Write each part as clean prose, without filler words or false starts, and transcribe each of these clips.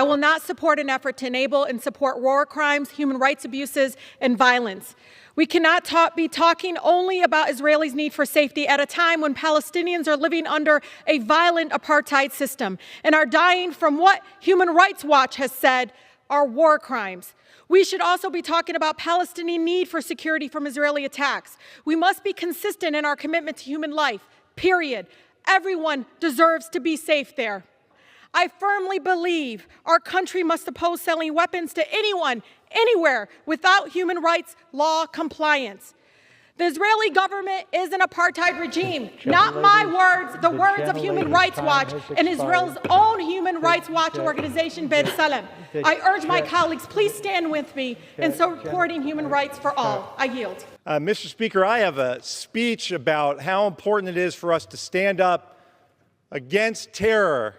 I will not support an effort to enable and support war crimes, human rights abuses, and violence. We cannot be talking only about Israelis' need for safety at a time when Palestinians are living under a violent apartheid system and are dying from what Human Rights Watch has said are war crimes. We should also be talking about Palestinian need for security from Israeli attacks. We must be consistent in our commitment to human life, period. Everyone deserves to be safe there. I firmly believe our country must oppose selling weapons to anyone, anywhere, without human rights law compliance. The Israeli government is an apartheid regime. Not my words, the words of Human Rights Watch and Israel's own Human Rights Watch organization, B'Tselem. I urge my colleagues, please stand with me in supporting human rights for all. I yield. Mr. Speaker, I have a speech about how important it is for us to stand up against terror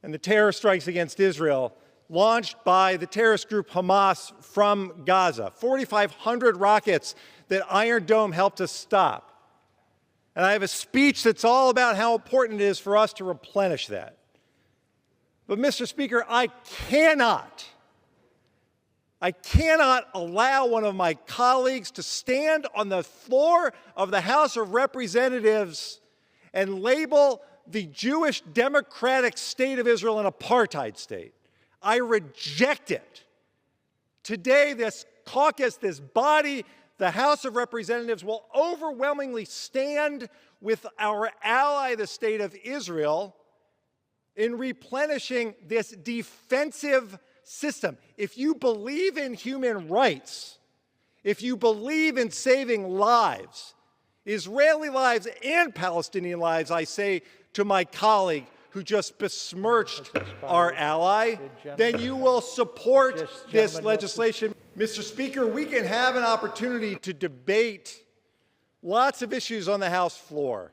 and the terror strikes against Israel launched by the terrorist group Hamas from Gaza. 4,500 rockets that Iron Dome helped us stop. And I have a speech that's all about how important it is for us to replenish that. But, Mr. Speaker, I cannot allow one of my colleagues to stand on the floor of the House of Representatives and label the Jewish democratic state of Israel an apartheid state. I reject it. Today, this caucus, this body, the House of Representatives will overwhelmingly stand with our ally, the state of Israel, in replenishing this defensive system. If you believe in human rights, if you believe in saving lives, Israeli lives and Palestinian lives, I say to my colleague who just besmirched our ally, then you will support this legislation. Mr. Speaker, we can have an opportunity to debate lots of issues on the House floor,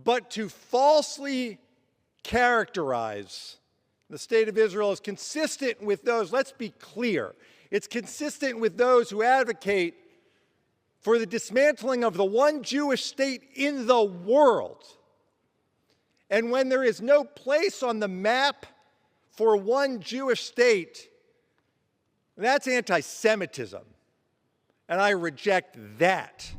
but to falsely characterize the state of Israel is consistent with those, let's be clear, it's consistent with those who advocate for the dismantling of the one Jewish state in the world. And when there is no place on the map for one Jewish state, that's anti-Semitism. And I reject that.